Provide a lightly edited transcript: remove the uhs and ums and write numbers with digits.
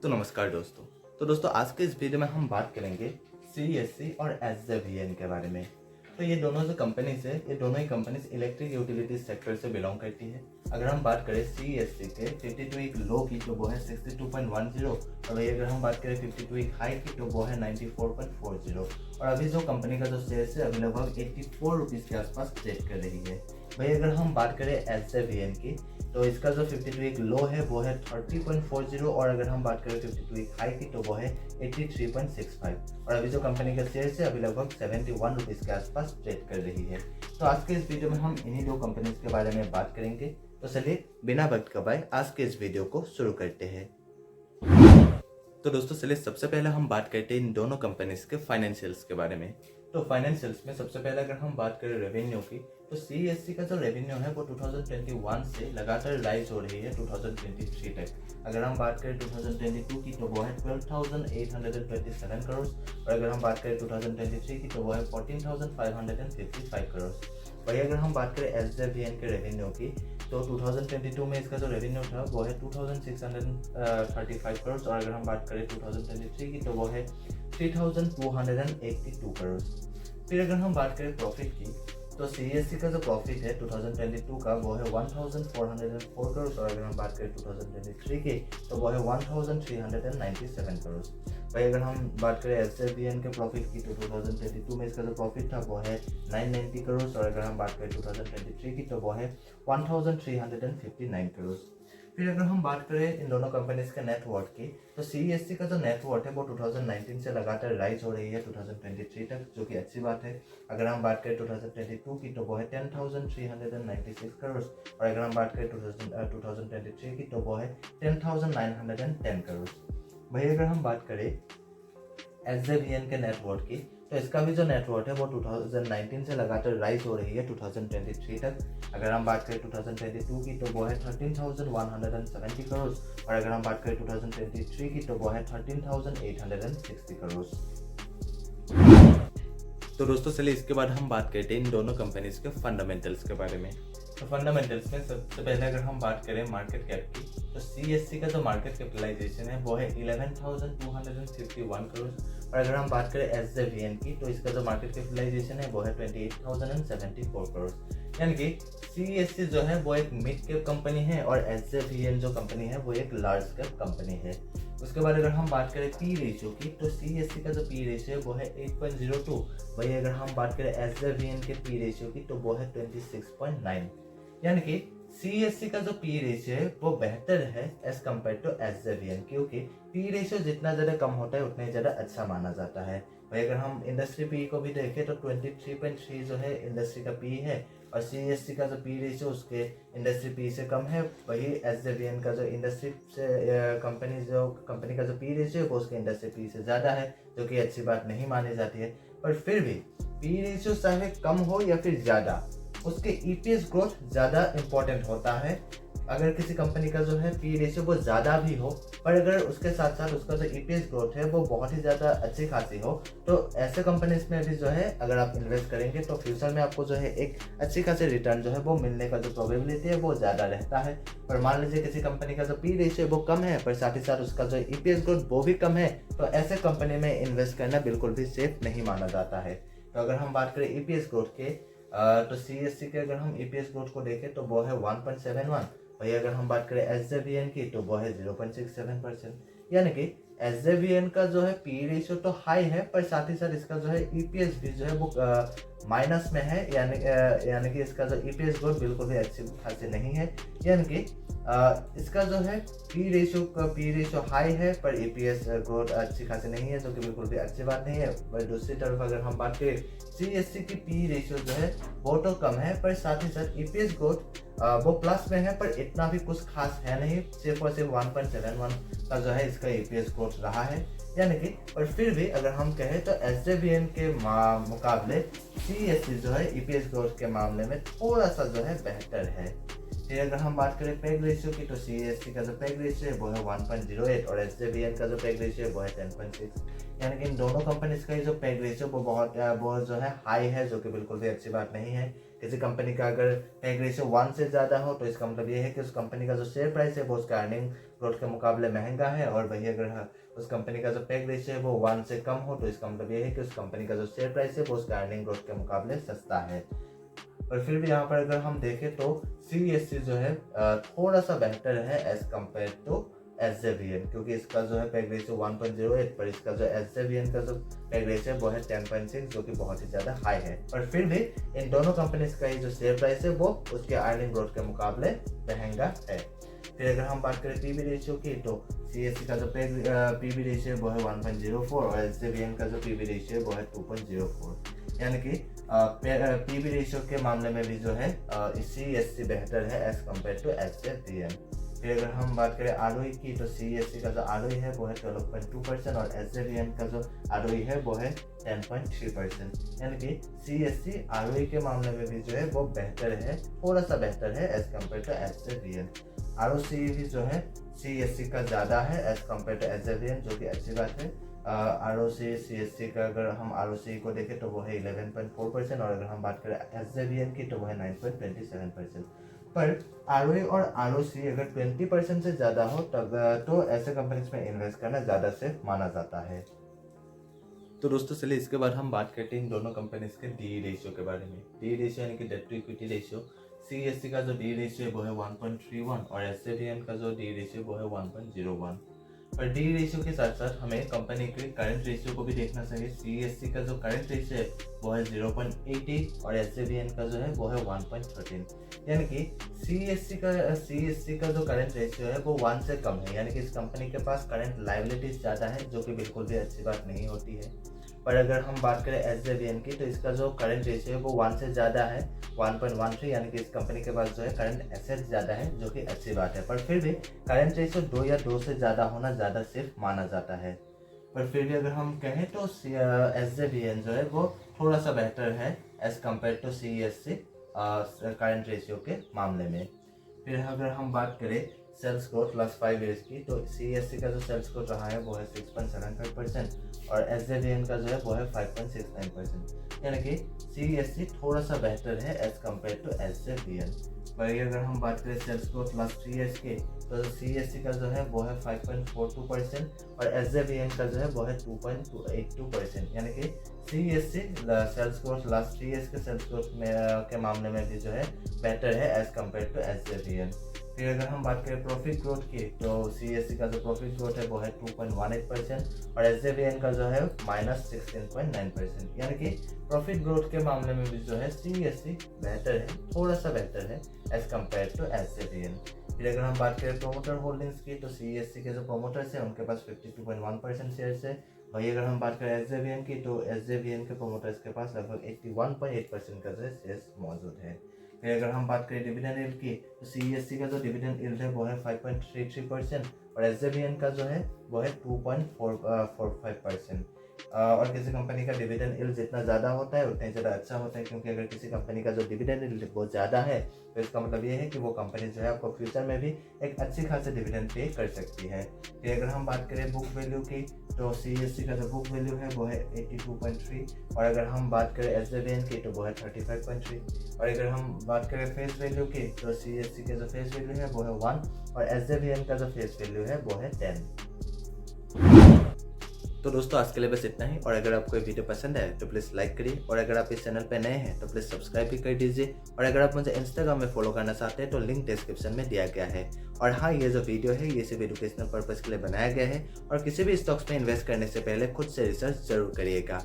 तो नमस्कार दोस्तों। तो दोस्तों आज के इस वीडियो में हम बात करेंगे CESC और SJVN के बारे में। तो ये दोनों जो कंपनीज है, ये दोनों ही कंपनीज इलेक्ट्रिक यूटिलिटी सेक्टर से बिलोंग करती है। अगर हम बात करें CESC के 52 वीक लो की तो वो है 62.10 और वही अगर हम बात करें 52 वीक हाई की तो वो है 94.40 और अभी जो कंपनी का जो शेयर है अभी लगभग 84 रुपीज़ के आसपास ट्रेड कर रही है। भाई अगर हम बात करें SJVN की तो इसका जो 52 वीक लो है वो है 30.40 और अगर हम बात करें 52 वीक हाई की तो वो है 83.65 और अभी जो कंपनी का शेयर है अभी लगभग 71 रुपीज़ के आसपास ट्रेड कर रही है। तो आज के इस वीडियो में हम इन्हीं दो कंपनीज के बारे में बात करेंगे। तो चलिए बिना वक्त गवाए आज के इस वीडियो को शुरू करते हैं। तो दोस्तों चलिए सबसे पहले हम बात करते हैं इन दोनों कंपनीज के फाइनेंशियल्स के बारे में। तो फाइनेंशियल्स में सबसे पहले अगर हम बात करें रेवेन्यू की तो CESC का जो रेवेन्यू है वो 2021 से लगातार राइज हो रही है 2023 तक। अगर हम बात करें 2022 की तो वो है 12,827 करोड़ और अगर हम बात करें 2023 की तो वो है 14,555 करोड़। वही अगर हम बात करें SJVN के रेवेन्यू की तो 2022 में इसका जो रेवेन्यू था वो है 2,635 करोड़ और अगर हम बात करें 2023 की तो वो है 3,282 करोड़। फिर अगर हम बात करें प्रॉफिट की तो CESC का जो प्रॉफिट है 2022 का वो है 1,404 करोड़ और अगर हम बात करें 2023 की तो वो है 1,397 करोड़। भाई अगर हम बात करें SJVN के प्रॉफिट की तो 2022 में इसका जो प्रॉफिट था वो है 990 करोड़ और अगर हम बात करें 2023 की तो वो है 1,359 करोड़। फिर अगर हम बात करें इन दोनों कंपनीज के नेटवर्थ की तो CESC का जो नेटवर्थ है वो 2019 से लगातार राइज हो रही है 2023 तक, जो कि अच्छी बात है। अगर हम बात करें 2022 की तो वो है 10,396 करोड़ और अगर हम बात करें 2023 की तो वो है 10,910 करोड़। वही अगर हम बात करें SJVN के नेटवर्थ की तो इसका भी जो नेटवर्थ है वो 2019 से लगातार राइज हो रही है 2023 तक। अगर हम बात करें 2022 की तो वो है 13,170 करोड़ और अगर हम बात करें 2023 की तो वो है 13,860 करोड़। तो दोस्तों चलिए इसके बाद हम बात करते हैं इन दोनों कंपनीज के फंडामेंटल्स के बारे में। तो फंडामेंटल्स में सबसे पहले अगर हम बात करें मार्केट कैप की तो CESC का जो मार्केट कैपिटलाइजेशन है वो है 11,251 करोड़ और अगर हम बात करें SJVN की तो इसका जो मार्केट कैपिटलाइजेशन है वो है 28,074 करोड़। यानी कि CESC जो है वो एक मिड कैप कंपनी है और SJVN जो कंपनी है वो एक लार्ज कैप कंपनी है। उसके बाद अगर हम बात करें पी रेशियो की तो CESC का जो पी रेशियो है वो है 8.02। वही अगर हम बात करें SJVN के पी रेशियो की तो वो है 26.9। यानी कि CESC का जो पी रेशियो है वो बेहतर है एज कम्पेयर टू SJVN, क्योंकि पी रेशियो जितना ज़्यादा कम होता है उतना ही ज़्यादा अच्छा माना जाता है। वही अगर हम इंडस्ट्री पी को भी देखें तो 23.3 जो है इंडस्ट्री का पी है और CESC का जो पी रेशियो उसके इंडस्ट्री पी से कम है। वही SJVN का जो इंडस्ट्री से कंपनी का जो पी रेशियो है वो उसके इंडस्ट्री पी से ज़्यादा है, जो कि अच्छी बात नहीं मानी जाती है। पर फिर भी पी रेशियो चाहे कम हो या फिर ज़्यादा, उसके EPS ग्रोथ ज़्यादा इम्पोर्टेंट होता है। अगर किसी कंपनी का जो है पी रेशियो वो ज़्यादा भी हो पर अगर उसके साथ साथ उसका जो EPS ग्रोथ है वो बहुत ही ज़्यादा अच्छी खासी हो तो ऐसे कंपनीज में भी जो है अगर आप इन्वेस्ट करेंगे तो फ्यूचर में आपको जो है एक अच्छी खासी रिटर्न जो है वो मिलने का जो प्रोबेबिलिटी है वो ज़्यादा रहता है। पर मान लीजिए किसी कंपनी का जो पी रेशियो वो कम है पर साथ ही साथ उसका जो EPS ग्रोथ वो भी कम है तो ऐसे कंपनी में इन्वेस्ट करना बिल्कुल भी सेफ नहीं माना जाता है। तो अगर हम बात करें EPS ग्रोथ के तो CESC के अगर हम EPS ग्रोथ को देखें तो वो है 1.71। वही अगर हम बात करें SJVN की तो वो है 0.67%। यानी कि SJVN का जो है पी रेशियो तो हाई है पर साथ ही साथ इसका जो है EPS भी जो है वो माइनस में है। यानी कि इसका जो EPS ग्रोथ बिल्कुल भी अच्छी खासी नहीं है। यानी कि इसका जो है पी रेशियो हाई है पर EPS ग्रोथ अच्छी खासी नहीं है, जो कि बिल्कुल भी अच्छी बात नहीं है। पर दूसरी तरफ अगर हम बात करें CESC की पी रेशियो जो है वो तो कम है पर साथ ही साथ EPS ग्रोथ वो प्लस में है पर इतना भी कुछ खास है नहीं, सिर्फ और सिर्फ 1.71 का जो है इसका EPS ग्रोथ रहा है। यानी कि और फिर भी अगर हम कहें तो SJVN के मुकाबले CESC जो है EPS ग्रोथ के मामले में थोड़ा सा जो है बेहतर है। फिर अगर हम बात करें पैग रेशियो की तो CESC का जो पैग रेशियो है वो है 1.08 और SJVN का जो पैग रेशियो है वो है 10.6। यानी कि इन दोनों कंपनीज का जो पैग रेशियो वो बहुत जो है हाई है, जो कि बिल्कुल भी अच्छी बात नहीं है। किसी कंपनी का अगर पेग रेशियो 1 से ज़्यादा हो तो इसका मतलब ये है कि उस कंपनी का जो शेयर प्राइस है वो उसका अर्निंग ग्रोथ के मुकाबले महंगा है, और वही अगर उस कंपनी का जो पेग रेशियो है वो 1 से कम हो तो इसका मतलब ये है कि उस कंपनी का जो शेयर प्राइस है वो उसका अर्निंग ग्रोथ के मुकाबले सस्ता है। पर फिर भी यहाँ पर अगर हम देखें तो CESC जो है थोड़ा सा बेहतर है एज कम्पेयर टू SJVN, क्योंकि इसका जो है पेग रेशियो 1.08 पर इसका जो SJVN का जो पेग रेशियो है वो है 10.6, जो कि बहुत ही ज़्यादा हाई है। पर फिर भी इन दोनों कंपनीज का ही जो शेयर प्राइस है वो उसके अर्निंग ग्रोथ के मुकाबले महंगा है। फिर अगर हम बात करें PB रेशियो की तो CESC का जो PB रेशियो है वो है 1.04 और SJVN का जो PB रेशियो है वो है 2.04, यानी कि PB रेशियो के मामले में भी जो है CESC बेहतर है एज कम्पेयर टू SJVN। फिर अगर हम बात करें ROE की तो CESC का जो ROE है वो है 12.2% और SJVN का जो ROE है वो है 10.3%, यानी कि CESC ROE के मामले में भी जो है वो बेहतर है, थोड़ा सा बेहतर है as compare to SJVN। ROCE भी जो है CESC का ज़्यादा है एज कम्पेयर टू SJVN, जो कि अच्छी बात है। ROCE CESC का अगर हम ROCE को देखें तो वो है 11.4% और अगर हम बात करें SJVN की तो वो है 9.27%। पर ROE और ROCE अगर 20% से ज़्यादा हो तब तो ऐसे कंपनीज में इन्वेस्ट करना ज़्यादा सेफ माना जाता है। तो दोस्तों चलिए इसके बाद हम बात करते हैं इन दोनों कंपनीज के DE रेशियो के बारे में। DE रेशियो यानी कि debt to equity ratio. CESC का जो DE रेशियो है वो है 1.31 और SJVN का जो DE रेशियो वो है 1.01। पर DE रेशियो के साथ साथ हमें कंपनी के करंट रेशियो को भी देखना चाहिए। CESC का जो करंट रेशियो है वो है 0.80 और SJVN का जो है वो है 1.13, यानी कि CESC का जो करंट रेशियो है वो 1 से कम है, यानी कि इस कंपनी के पास करंट लायबिलिटीज ज़्यादा है, जो कि बिल्कुल भी अच्छी बात नहीं होती है। पर अगर हम बात करें SJVN की तो इसका जो करंट रेशियो है वो 1 से ज़्यादा है 1.13, यानी कि इस कंपनी के पास जो है करंट एसेट ज़्यादा है, जो कि अच्छी बात है। पर फिर भी करंट रेशियो 2 या 2 से ज़्यादा होना ज़्यादा सेफ माना जाता है। पर फिर भी अगर हम कहें तो SJVN जो है वो थोड़ा सा बेहतर है as compare to CESC current ratio के मामले में। फिर अगर हम बात करें सेल्स ग्रोथ लास्ट 5 ईयर्स की तो CESC का जो सेल्स ग्रोथ रहा है वो है 6.75% और SJVN का जो है वो है 5.69%, यानी कि CESC थोड़ा सा बेहतर है एज कम्पेयर टू SJVN। वही अगर हम बात करें सेल्स ग्रोथ लास्ट 3 ईयर्स के तो CESC का जो है वो है 5.42% और SJVN का जो है वो है 2.82%, यानी कि CESC sales growth last 3 years के सेल्स ग्रोथ के मामले में भी जो है बेहतर है एज कम्पेयर टू SJVN। फिर अगर हम बात करें प्रॉफिट ग्रोथ की तो CESC का जो प्रॉफिट ग्रोथ है वो है 2.18% और SJVN का जो है -16.9%, यानी कि प्रॉफिट ग्रोथ के मामले में भी जो है CESC बेहतर है, थोड़ा सा बेहतर है एज कम्पेयर टू SJVN। फिर अगर हम बात करें प्रोमोटर होल्डिंग्स की तो CESC के जो प्रोमोटर्स हैं उनके पास 52.1% शेयर्स है। वही अगर हम बात करें SJVN की तो SJVN के प्रोमोटर्स के पास लगभग 81.8% का जो है शेयर्स मौजूद है। फिर अगर हम बात करें डिविडेंड यील्ड की तो CESC का जो डिविडेंड यील्ड है वो है 5.33% और SJVN का जो है वो है 2.45%। और किसी कंपनी का डिविडेंड यील्ड जितना ज़्यादा होता है उतना ही ज़्यादा अच्छा होता है, क्योंकि अगर किसी कंपनी का जो डिविडेंड यील्ड बहुत ज़्यादा है तो इसका मतलब ये है कि वो कंपनी जो है आपको फ्यूचर में भी एक अच्छी खासी डिविडेंड पे कर सकती है। फिर अगर हम बात करें बुक वैल्यू की तो CESC का जो बुक वैल्यू है वो है 82.3 और अगर हम बात करें SJVN की तो वो है 35.3 और अगर हम बात करें फेस वैल्यू की तो CESC का जो फेस वैल्यू है वो है 1 और SJVN का जो फेस वैल्यू है वो है 10। तो दोस्तों आज के लिए बस इतना ही, और अगर आपको ये वीडियो पसंद है तो प्लीज़ लाइक करिए और अगर आप इस चैनल पर नए हैं तो प्लीज़ सब्सक्राइब भी कर दीजिए और अगर आप मुझे इंस्टाग्राम में फॉलो करना चाहते हैं तो लिंक डिस्क्रिप्शन में दिया गया है। और हाँ, ये जो वीडियो है ये सिर्फ एजुकेशनल पर्पज़ के लिए बनाया गया है और किसी भी स्टॉक्स में इन्वेस्ट करने से पहले खुद से रिसर्च जरूर करिएगा।